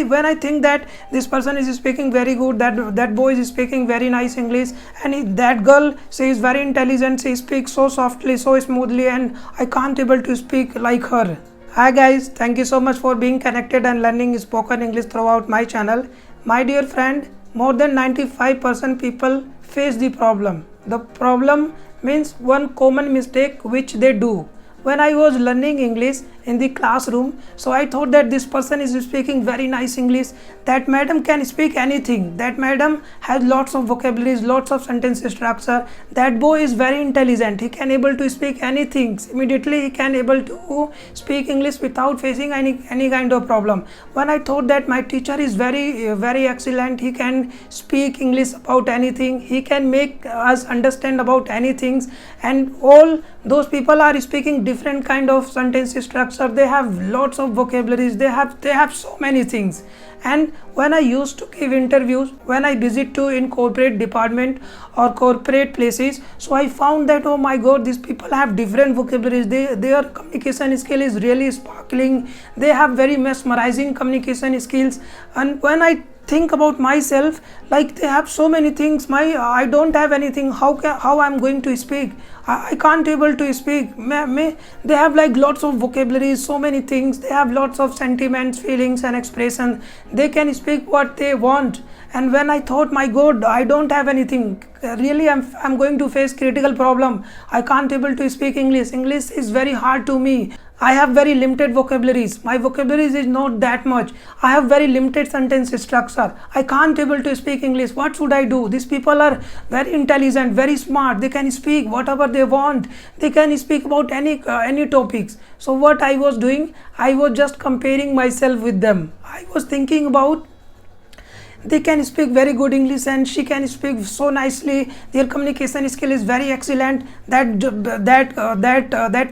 When I think that this person is speaking very good, that boy is speaking very nice English, and that girl, she is very intelligent, she speaks so softly, so smoothly, and I can't able to speak like her. Hi guys, thank you so much for being connected and learning spoken English throughout my channel. My dear friend, more than 95% people face the problem. The problem means one common mistake which they do. When I was learning English in the classroom, so I thought that this person is speaking very nice English, that madam can speak anything, that madam has lots of vocabularies, lots of sentence structure, that boy is very intelligent, he can able to speak anything, immediately he can able to speak English without facing any kind of problem. When I thought that my teacher is very excellent, he can speak English about anything, he can make us understand about anything, and all those people are speaking different kind of sentence structure, they have lots of vocabularies, they have so many things. And when I used to give interviews, when I visit to in corporate department or corporate places, so I found that, oh my god, these people have different vocabularies, their communication skill is really sparkling, they have very mesmerizing communication skills. And when I think about myself, like they have so many things, I don't have anything, how I'm going to speak, I can't able to speak. They have like lots of vocabularies, so many things, they have lots of sentiments, feelings and expressions, they can speak what they want. And when I thought, my god, I don't have anything, really I'm going to face critical problem, I can't able to speak English is very hard to me, I have very limited vocabularies, my vocabularies is not that much, I have very limited sentence structure, I can't able to speak English, what should I do? These people are very intelligent, very smart, they can speak whatever they want, they can speak about any topics. So what I was doing, I was just comparing myself with them. I was thinking about, they can speak very good English and she can speak so nicely, their communication skill is very excellent, that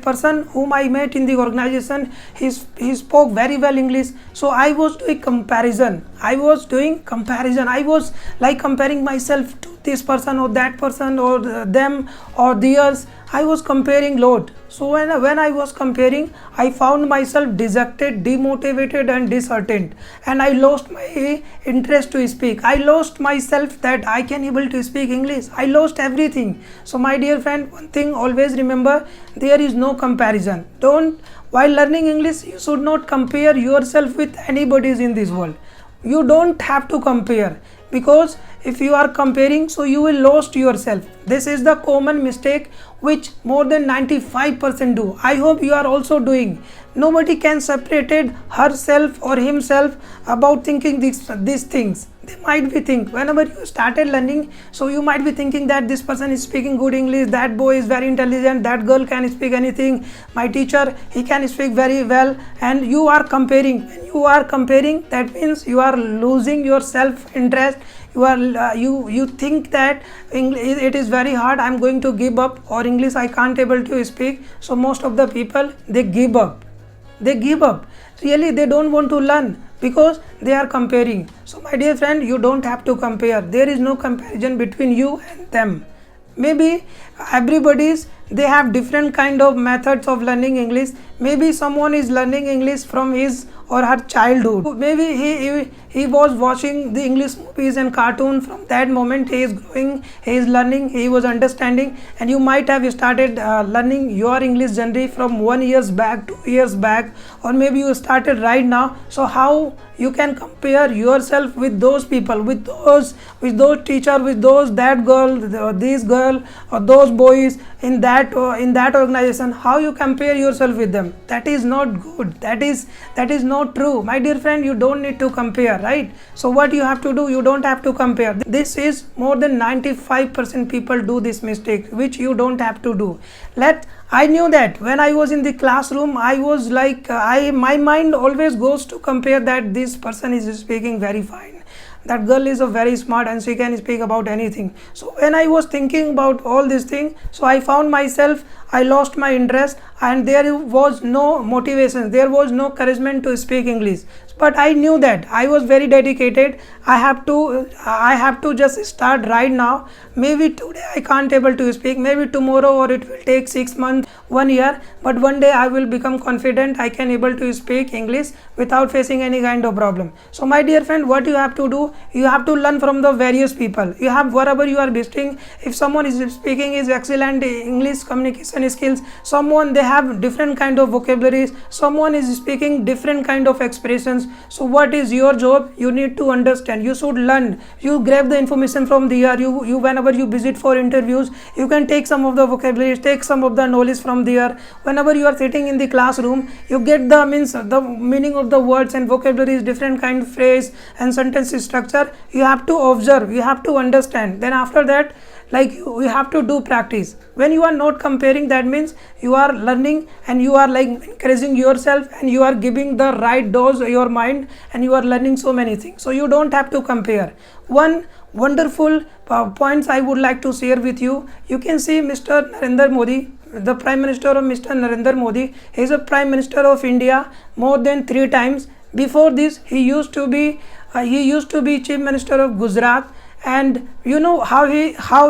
person whom I met in the organization, he spoke very well English. So I was doing comparison, I was like comparing myself to this person or that person or them or theirs, I was comparing lot. So when I was comparing, I found myself dejected, demotivated and disheartened, and I lost my interest to speak. I lost myself that I can able to speak English. I lost everything. So my dear friend, one thing always remember, there is no comparison. While learning English, you should not compare yourself with anybody in this world. You don't have to compare, because if you are comparing, so you will lose yourself. This is the common mistake which more than 95% do. I hope you are also doing. Nobody can separate herself or himself about thinking these things. They might be think, whenever you started learning, so you might be thinking that this person is speaking good English, that boy is very intelligent, that girl can speak anything, my teacher, he can speak very well, and you are comparing. When you are comparing, that means you are losing your self interest. You think that it is very hard, I'm going to give up, or English I can't able to speak. So most of the people, they give up, really they don't want to learn because they are comparing. So my dear friend, you don't have to compare, there is no comparison between you and them. Maybe they have different kind of methods of learning English. Maybe someone is learning English from his or her childhood. Maybe he was watching the English movies and cartoon, from that moment he is growing, he is learning, he was understanding, and you might have started learning your English journey from 1 year back, 2 years back, or maybe you started right now. So how you can compare yourself with those people, with those teacher, with that girl, this girl, or those boys in that organization? How you compare yourself with them? That is not good, that is not true. My dear friend, you don't need to compare, right? So what you have to do, you don't have to compare. This is more than 95% people do this mistake, which you don't have to do. I knew that when I was in the classroom, I was like, my mind always goes to compare that this person is speaking very fine, that girl is very smart and she can speak about anything. So when I was thinking about all these things, so I found myself, I lost my interest, and there was no motivation, there was no encouragement to speak English. But I knew that I was very dedicated. I have to just start right now. Maybe today I can't able to speak, maybe tomorrow, or it will take 6 months, 1 year, but one day I will become confident, I can able to speak English without facing any kind of problem. So my dear friend, what you have to do, you have to learn from the various people. You have wherever you are visiting, if someone is speaking is excellent English communication skills, someone they have different kind of vocabularies, someone is speaking different kind of expressions. So what is your job? You need to understand, you should learn, you grab the information from there. You whenever you visit for interviews, you can take some of the vocabularies, take some of the knowledge from there. Whenever you are sitting in the classroom, you get the meaning of the words and vocabularies, different kind of phrase and sentence structure. You have to observe, you have to understand. Then after that, like you have to do practice. When you are not comparing, that means you are learning and you are like encouraging yourself and you are giving the right dose your mind and you are learning so many things. So you don't have to compare. One wonderful points I would like to share with you. You can see Mr. Narendra Modi, the Prime Minister of Mr. Narendra Modi. He is a Prime Minister of India more than 3 times. Before this, he used to be Chief Minister of Gujarat. And you know how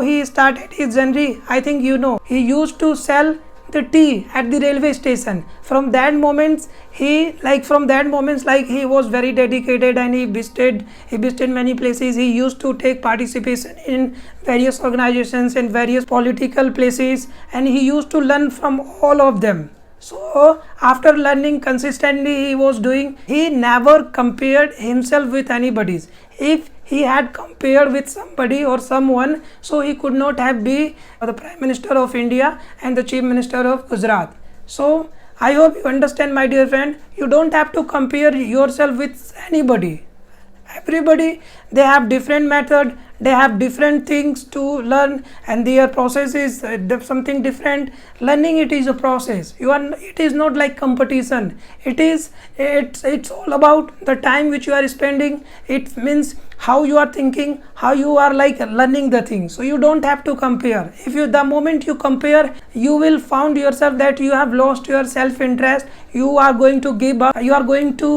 he started his journey. I think you know, he used to sell the tea at the railway station. From that moments he was very dedicated and he visited many places. He used to take participation in various organizations and various political places, and he used to learn from all of them. So after learning consistently, he never compared himself with anybody. If he had compared with somebody or someone, so he could not have been the Prime Minister of India and the Chief Minister of Gujarat. So I hope you understand, my dear friend. You don't have to compare yourself with anybody. Everybody, they have different method, they have different things to learn, and their process is something different. Learning, it is a process. It is not like competition. It's all about the time which you are spending. It means how you are thinking, how you are like learning the things. So you don't have to compare. The moment you compare, you will find yourself that you have lost your self-interest. You are going to give up. You are going to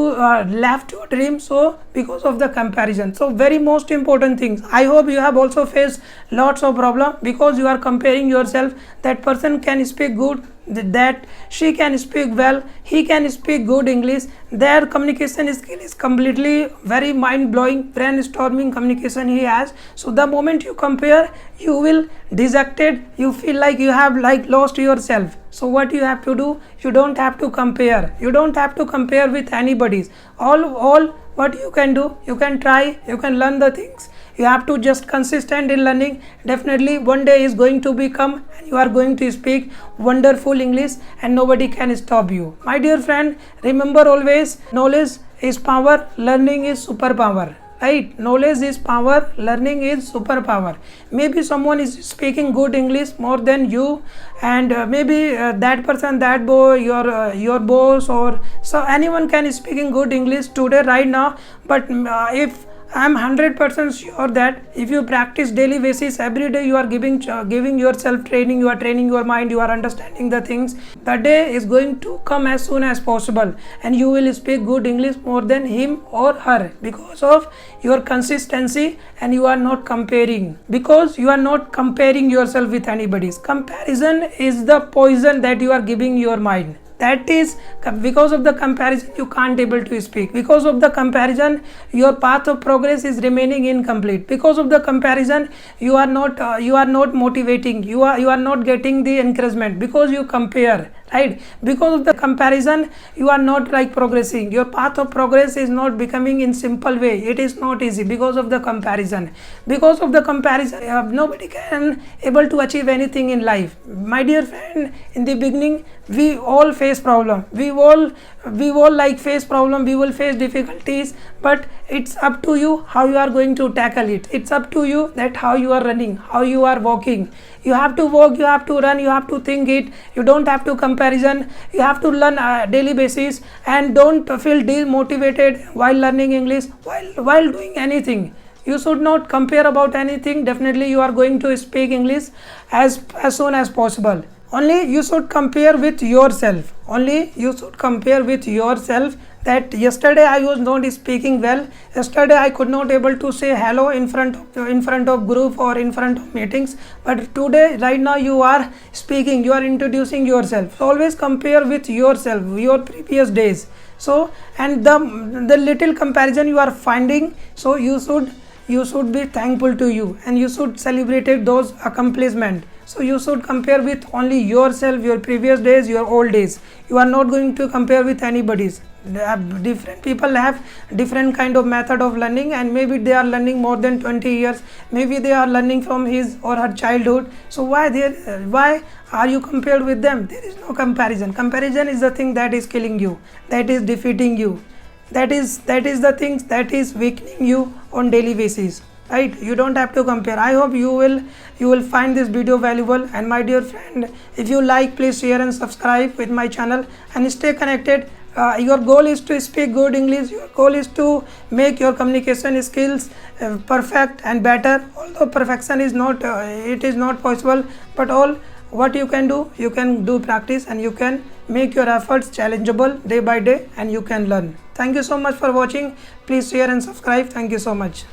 left your dream. So because of the comparison. So very most important things. I hope you have also faced lots of problem because you are comparing yourself. That person can speak good, that she can speak well, he can speak good English, their communication skill is completely very mind-blowing, brainstorming communication he has. So the moment you compare, you will dejected, you feel like you have like lost yourself. So what you have to do, you don't have to compare. You don't have to compare with anybody's. All what you can do, you can try, you can learn the things. You have to just consistent in learning. Definitely one day is going to become and you are going to speak wonderful English and nobody can stop you. My dear friend, remember always, knowledge is power, learning is superpower. Right? Knowledge is power, learning is superpower. Maybe someone is speaking good English more than you, and maybe that person, that boy, your boss, or so anyone can speaking good English today right now. But if I am 100% sure that if you practice daily basis, every day you are giving yourself training, you are training your mind, you are understanding the things, the day is going to come as soon as possible and you will speak good English more than him or her because of your consistency, and you are not comparing, because you are not comparing yourself with anybody's. Comparison is the poison that you are giving your mind. That is, because of the comparison you can't able to speak. Because of the comparison, your path of progress is remaining incomplete. Because of the comparison, you are not motivating, you are not getting the encouragement because you compare, right? Because of the comparison, you are not like progressing. Your path of progress is not becoming in simple way. It is not easy because of the comparison. Because of the comparison, nobody can able to achieve anything in life. My dear friend, in the beginning, we all face problem. We all like face problem. We will face difficulties, but it's up to you how you are going to tackle it. It's up to you that how you are running, how you are walking. You have to walk, you have to run, you have to think it. You don't have to comparison. You have to learn daily basis, and don't feel demotivated while learning English, while doing anything. You should not compare about anything. Definitely you are going to speak English as soon as possible. only you should compare with yourself. Only you should compare with yourself, that yesterday I was not speaking well, yesterday I could not able to say hello in front of group or in front of meetings, but today right now you are speaking, you are introducing yourself. So always compare with yourself, your previous days. So and the little comparison you are finding, so you should be thankful to you, and you should celebrate those accomplishment. So you should compare with only yourself, your previous days, your old days. You are not going to compare with anybody's. Different people have different kind of method of learning, and maybe they are learning more than 20 years, maybe they are learning from his or her childhood. So why are you compared with them? There is no comparison. Comparison is the thing that is killing you, that is defeating you, that is the things that is weakening you on daily basis, right? You don't have to compare. I hope you will find this video valuable. And my dear friend, if you like, please share and subscribe with my channel and stay connected. Your goal is to speak good English, your goal is to make your communication skills perfect and better. Although perfection is not it is not possible, but all what you can do practice, and you can make your efforts challengeable day by day, and you can learn. Thank you so much for watching. Please share and subscribe. Thank you so much.